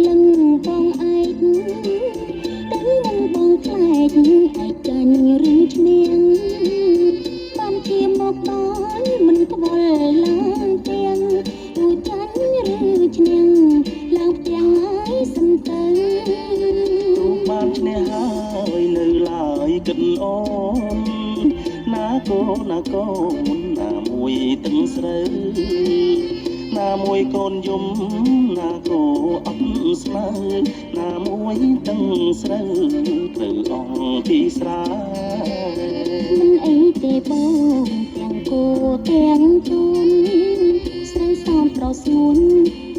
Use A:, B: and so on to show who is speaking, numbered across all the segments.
A: លឹងបងឯកដឹងមិនបងខ្លែកឯកចាញ់ឬឈ្នះបានជាមកដល់មិនក្បល់ឡើងទាំងទូចាញ់ឬឈ្នះឡើងផ្ទាំងហើយសិនទៅ
B: ទូបានឈ្នះហើយនៅឡើយគិតអូនណាកូនណាកូនណាមួយទាំងស្រូវណាមួយកូនយំណាគោអត់ស្មើណាមួយទាំងស្រូវត្រូវអងពីស្រា
A: មិនអីទេបងទាំងគោទាំងជូនស្រីសោមប្រស្ងួន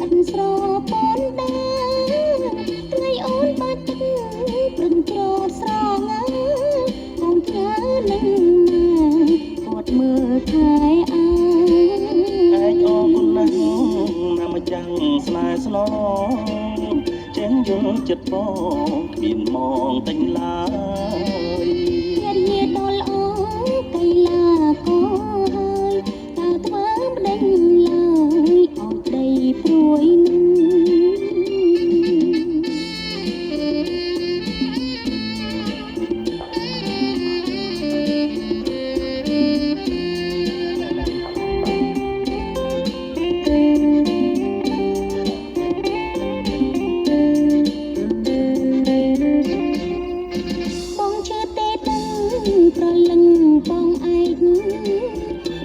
A: អិនស្រពនដែរថ្ងៃអូនបាច់ទឹកព្រឹងច្រត់ស្រងាកូនផ្ញើនឹងមកគាត់មើលថែអើ
B: ឯកអរគុណណាស់ណាម្ចាំងស្នេហ៍ស្នងចេះយល់ចិត្តបងគ្មានមកតែងឡើយ
A: ញាតិញាតិដល់អកៃឡាក៏ហើយតើធ្វើម្ដេចឡើយអត់ដីព្រួយនឹងប្រលឹងបងឯក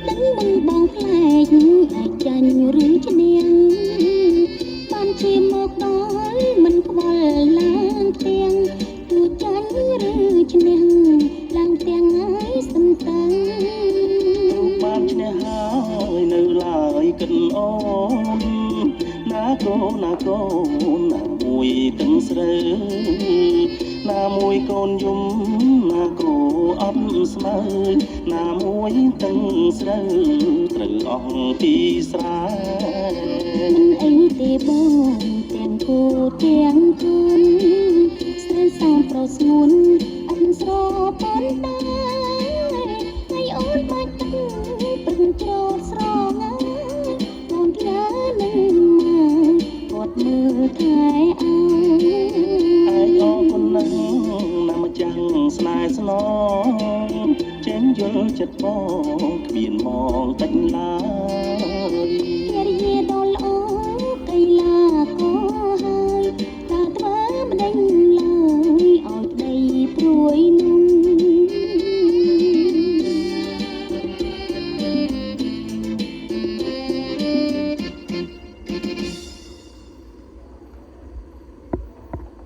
A: ដឹងមិនបងខ្លែកអាចចាញ់ឬឈ្នះបានជាមកដល់មិនក្បល់ឡើងទាំងទូចាញ់ឬឈ្នះឡើងទាំងហើយសិនទៅ
B: បានឈ្នះហើយនៅឡើយគិតអូនណាកូនណាកូនណាមួយទាំងស្រូវណាមួយកូនយំណាគោអត់ស្មើណាមួយទាំងស្រូវត្រូវអស់ពីស្រែ
A: មិនអីទេបងទាំងគូទាំងជូនស្រីសោមប្រស្ងួនអិនស្រពនដែរថ្ងៃអូនបាច់ទឹកព្រឹងច្រត់ស្រងាកូនផ្ញើនឹងមកគាត់មើលថែអើ
B: ឯកអរគុណណាស់ណាម្ចាំងស្នេហ៍ស្នងចេះយល់ចិត្តបងគ្មានមកតែងឡើយ